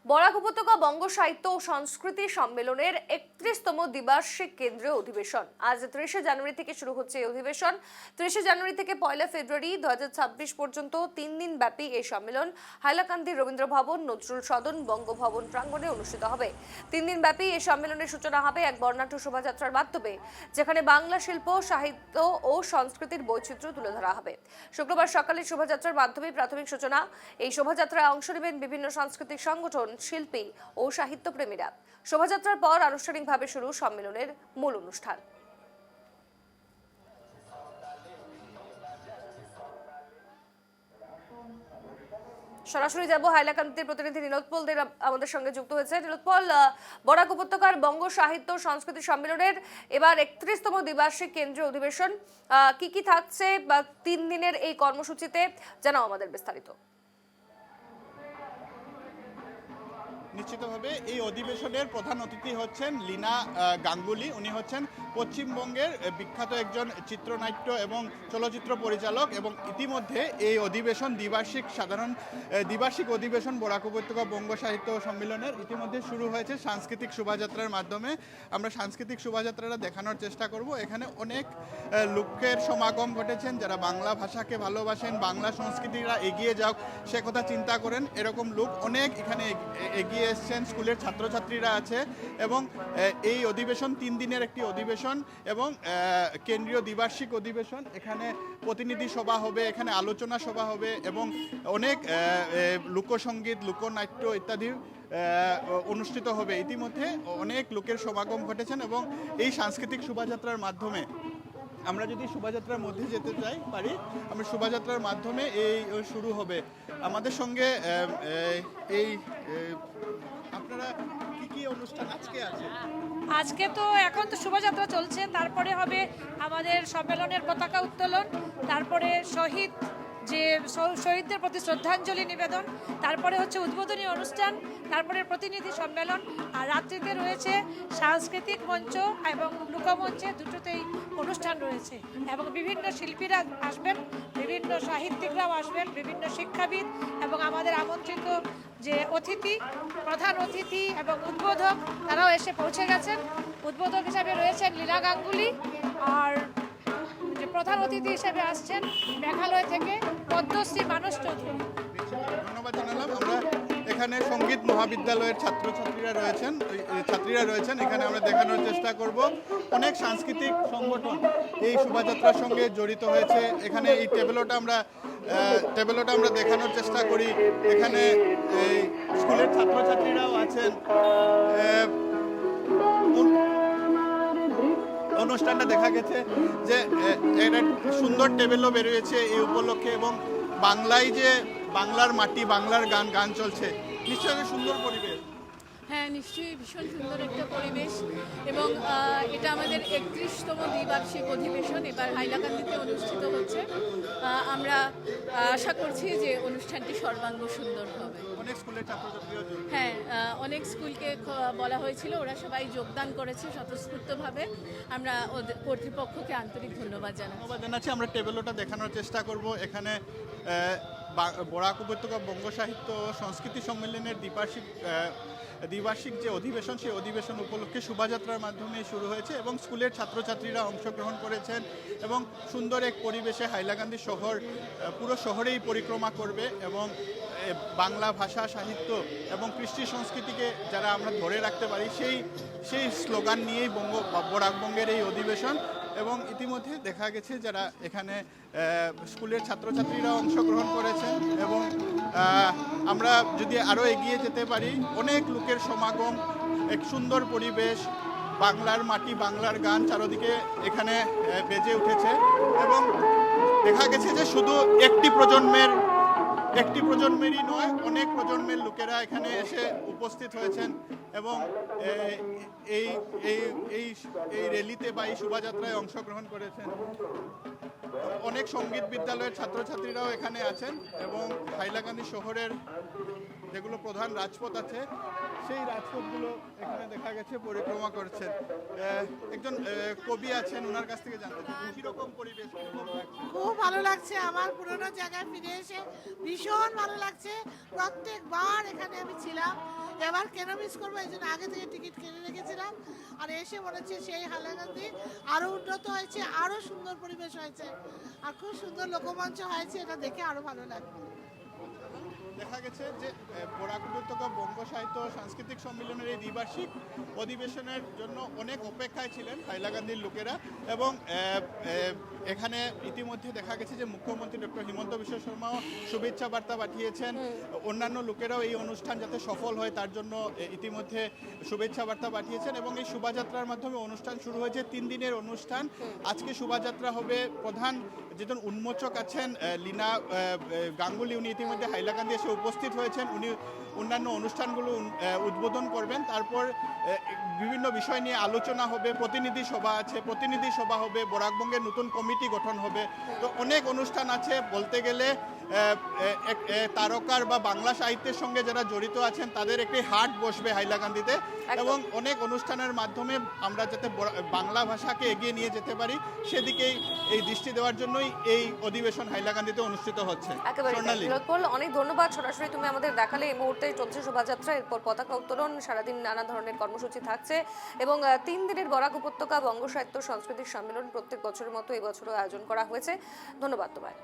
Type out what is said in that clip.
বরাক উপত্যকা বঙ্গ সাহিত্য ও সংস্কৃতি সম্মেলনের ৩১তম দ্বিবার্ষিক কেন্দ্রীয় অধিবেশন আজ ৩০শে জানুয়ারি থেকে শুরু হচ্ছে। এই অধিবেশন ৩০শে জানুয়ারি থেকে ১ ফেব্রুয়ারি ২০২৬ পর্যন্ত ৩ দিন ব্যাপী এই সম্মেলন হাইলাকান্দি রবীন্দ্র ভবন, নজরুল সদন, বঙ্গভবন প্রাঙ্গণে অনুষ্ঠিত হবে। ৩ দিন ব্যাপী এই সম্মেলনের সূচনা হবে এক বর্ণাঢ্য শোভাযাত্রার মাধ্যমে, যেখানে বাংলা শিল্প, সাহিত্য ও সংস্কৃতির বৈচিত্র্য তুলে ধরা হবে। শুক্রবার সকালে শোভাযাত্রার মাধ্যমে প্রাথমিক সূচনা। এই শোভাযাত্রায় অংশ নেবেন বিভিন্ন সাংস্কৃতিক সংগঠন, শিল্পী ও সাহিত্যপ্রেমীরা। শোভাযাত্রার পর আনুষ্ঠানিকভাবে শুরু সম্মেলনের মূল অনুষ্ঠান। সরাসরি যাব হাইলাকান্দির প্রতিনিধি নীলোৎপল দে আমাদের সঙ্গে যুক্ত হয়েছে। নীলোৎপল, বরাক উপত্যকার বঙ্গ সাহিত্য সংস্কৃতি সম্মেলনের এবার ৩১তম দ্বিবার্ষিক কেন্দ্রীয় অধিবেশন, কি কি থাকছে বা ৩ দিনের এই কর্মসূচিতে জানাও আমাদের বিস্তারিত। নিশ্চিতভাবে এই অধিবেশনের প্রধান অতিথি হচ্ছেন লীনা গাঙ্গুলি। উনি হচ্ছেন পশ্চিমবঙ্গের বিখ্যাত একজন চিত্রনাট্য এবং চলচ্চিত্র পরিচালক, এবং ইতিমধ্যে এই অধিবেশন দ্বিবার্ষিক অধিবেশন বরাক উপত্যকা বঙ্গ সাহিত্য সম্মেলনের ইতিমধ্যে শুরু হয়েছে সাংস্কৃতিক শোভাযাত্রার মাধ্যমে। আমরা সাংস্কৃতিক শোভাযাত্রাটা দেখানোর চেষ্টা করব। এখানে অনেক লোকের সমাগম ঘটেছেন যারা বাংলা ভাষাকে ভালোবাসেন, বাংলা সংস্কৃতিরা এগিয়ে যাক সে কথা চিন্তা করেন, এরকম লোক অনেক এখানে এগিয়ে এসছেন। স্কুলের ছাত্রছাত্রীরা আছে এবং এই অধিবেশন 3 দিনের একটি অধিবেশন এবং কেন্দ্রীয় দ্বিবার্ষিক অধিবেশন। এখানে প্রতিনিধি সভা হবে, এখানে আলোচনা সভা হবে এবং অনেক লোকসঙ্গীত, লোকনাট্য ইত্যাদি অনুষ্ঠিত হবে। ইতিমধ্যে অনেক লোকের সমাগম ঘটেছেন এবং এই সাংস্কৃতিক শোভাযাত্রার মাধ্যমে আমরা যদি শোভাযাত্রার মধ্যে যেতে পারি, আমরা শোভাযাত্রার মাধ্যমে এই শুরু হবে। আমাদের সঙ্গে এই আপনারা কি কি অনুষ্ঠান আজকে আছে? আজকে তো এখন তো শোভাযাত্রা চলছে, তারপরে হবে আমাদের সম্মেলনের পতাকা উত্তোলন, তারপরে শহীদদের প্রতি শ্রদ্ধাঞ্জলি নিবেদন, তারপরে হচ্ছে উদ্বোধনী অনুষ্ঠান, তারপরে প্রতিনিধি সম্মেলন, আর রাত্রিতে রয়েছে সাংস্কৃতিক মঞ্চ এবং লোকমঞ্চে, দুটোতেই অনুষ্ঠান রয়েছে এবং বিভিন্ন শিল্পীরা আসবেন, বিভিন্ন সাহিত্যিকরাও আসবেন, বিভিন্ন শিক্ষাবিদ এবং আমাদের আমন্ত্রিত যে প্রধান অতিথি এবং উদ্বোধক তারাও এসে পৌঁছে গেছেন। উদ্বোধক হিসাবে রয়েছেন লীনা গাঙ্গুলি, আর প্রধান অতিথি হিসেবে আসছেন মেঘালয় থেকে পদ্মশ্রী মানস চৌধুরী। ধন্যবাদ জানালাম। আমরা এখানে সঙ্গীত মহাবিদ্যালয়ের ছাত্রীরা রয়েছেন। এখানে আমরা দেখানোর চেষ্টা করব অনেক সাংস্কৃতিক সংগঠন এই শোভাযাত্রার সঙ্গে জড়িত হয়েছে। এখানে এই টেবলোটা আমরা দেখানোর চেষ্টা করি। এখানে এই স্কুলের ছাত্রছাত্রীরাও আছেন। অনুষ্ঠানটা দেখা গেছে যে একটা সুন্দর টেবিলও বেরিয়েছে এই উপলক্ষে, এবং বাংলার মাটি, বাংলার গান চলছে। নিশ্চয়ই সুন্দর পরিবেশ। হ্যাঁ, নিশ্চয়ই ভীষণ সুন্দর একটা পরিবেশ এবং এটা আমাদের ৩১তম দ্বিবার্ষিক অধিবেশন এবার হাইলাকান্দিতে অনুষ্ঠিত হচ্ছে। আমরা আশা করছি যে অনুষ্ঠানটি সর্বাঙ্গ সুন্দর হবে। অনেক স্কুলের ছাত্রছাত্রীরা, হ্যাঁ, অনেক স্কুলকে বলা হয়েছিল, ওরা সবাই যোগদান করেছে স্বতঃস্ফূর্তভাবে। আমরা কর্তৃপক্ষকে আন্তরিক ধন্যবাদ জানাচ্ছি। আমরা টেবিলটা দেখানোর চেষ্টা করব। এখানে বরাক উপত্যকা বঙ্গ সাহিত্য সংস্কৃতি সম্মেলনের দ্বিবার্ষিক যে অধিবেশন, সেই অধিবেশন উপলক্ষে শোভাযাত্রার মাধ্যমে শুরু হয়েছে এবং স্কুলের ছাত্রছাত্রীরা অংশগ্রহণ করেছেন এবং সুন্দর এক পরিবেশে হাইলাকান্দি পুরো শহরেই পরিক্রমা করবে এবং বাংলা ভাষা, সাহিত্য এবং কৃষ্টি সংস্কৃতিকে যারা আমরা ধরে রাখতে পারি সেই স্লোগান নিয়েই বরাকবঙ্গের এই অধিবেশন। এবং ইতিমধ্যে দেখা গেছে যারা এখানে স্কুলের ছাত্রছাত্রীরা অংশগ্রহণ করেছেন এবং আমরা যদি আরও এগিয়ে যেতে পারি, অনেক লোকের সমাগম, এক সুন্দর পরিবেশ, বাংলার মাটি, বাংলার গান চারদিকে এখানে বেজে উঠেছে এবং দেখা গেছে যে শুধু একটি প্রজন্মেরই নয়, অনেক প্রজন্মের লোকেরা এখানে এসে উপস্থিত হয়েছেন এবং এই র্যালিতে বা এই শোভাযাত্রায় অংশগ্রহণ করেছেন। অনেক সঙ্গীত বিদ্যালয়ের ছাত্রছাত্রীরাও এখানে আছেন এবং হাইলাকান্দি শহরের যেগুলো প্রধান রাজপথ আছে, সেই রাজপথগুলো এখানে দেখা গেছে পরিক্রমা করছেন। একজন কবি আছেন, ওনার কাছ থেকে জানতে চাই কিরকম পরিবেশ। খুব ভালো লাগছে, আমার পুরোনো জায়গায় ফিরে এসে ভীষণ ভালো লাগছে। প্রত্যেকবার এখানে আমি ছিলাম এবার কেন মিস করবো, এই জন্য আগে থেকে টিকিট কিনে রেখেছিলাম। আর এসে মনে হচ্ছে সেই হাইলাকান্দি আরও উন্নত হয়েছে, আরও সুন্দর পরিবেশ হয়েছে, আর খুব সুন্দর লোকমঞ্চ হয়েছে, এটা দেখে আরও ভালো লাগবে। দেখা গেছে যে বরাক উপত্যকা বঙ্গ সাহিত্য ও সাংস্কৃতিক সম্মেলনের এই দ্বিবার্ষিক অধিবেশনের জন্য অনেক অপেক্ষায় ছিলেন হাইলাকান্দির লোকেরা, এবং এখানে ইতিমধ্যে দেখা গেছে যে মুখ্যমন্ত্রী ডক্টর হিমন্ত বিশ্ব শর্মাও শুভেচ্ছা বার্তা পাঠিয়েছেন। অন্যান্য লোকেরাও এই অনুষ্ঠান যাতে সফল হয় তার জন্য ইতিমধ্যে শুভেচ্ছা বার্তা পাঠিয়েছেন, এবং এই শোভাযাত্রার মাধ্যমে অনুষ্ঠান শুরু হয়েছে। 3 দিনের অনুষ্ঠান। আজকে শোভাযাত্রা হবে। প্রধান যেজন উন্মোচক আছেন লীনা গাঙ্গুলি, উনি ইতিমধ্যে হাইলাকান্দি এসে উপস্থিত হয়েছেন। উনি অন্যান্য অনুষ্ঠানগুলো উদ্বোধন করবেন। তারপর বিভিন্ন বিষয় নিয়ে আলোচনা হবে, প্রতিনিধি সভা আছে, প্রতিনিধি সভা হবে, বরাকবঙ্গের নতুন কমিটি গঠন হবে। তো অনেক অনুষ্ঠান আছে। বলতে গেলে তারকার বা বাংলা সাহিত্যের সঙ্গে যারা জড়িত আছেন তাদের একটি হাট বসবে হাইলাকান্দিতে, এবং অনেক অনুষ্ঠানের মাধ্যমে আমরা যাতে বাংলা ভাষাকে এগিয়ে নিয়ে যেতে পারি সেদিকেই এই দৃষ্টি দেওয়ার জন্যই এই অধিবেশন হাইলাকান্দিতে অনুষ্ঠিত হচ্ছে। একেবারে স্বর্ণালী। বিনোদপল, অনেক ধন্যবাদ। সরাসরি তুমি আমাদের দেখালে। এই মুহূর্তে চলছে শোভাযাত্রা, এরপর পতাকা উত্তোলন, সারাদিন নানা ধরনের কর্মসূচি থাকছে, এবং 3 দিনের বরাক উপত্যকা বঙ্গ সাহিত্য সাংস্কৃতিক সম্মেলন প্রত্যেক বছরের মতো এই বছরও আয়োজন করা হয়েছে। ধন্যবাদ তোমায়।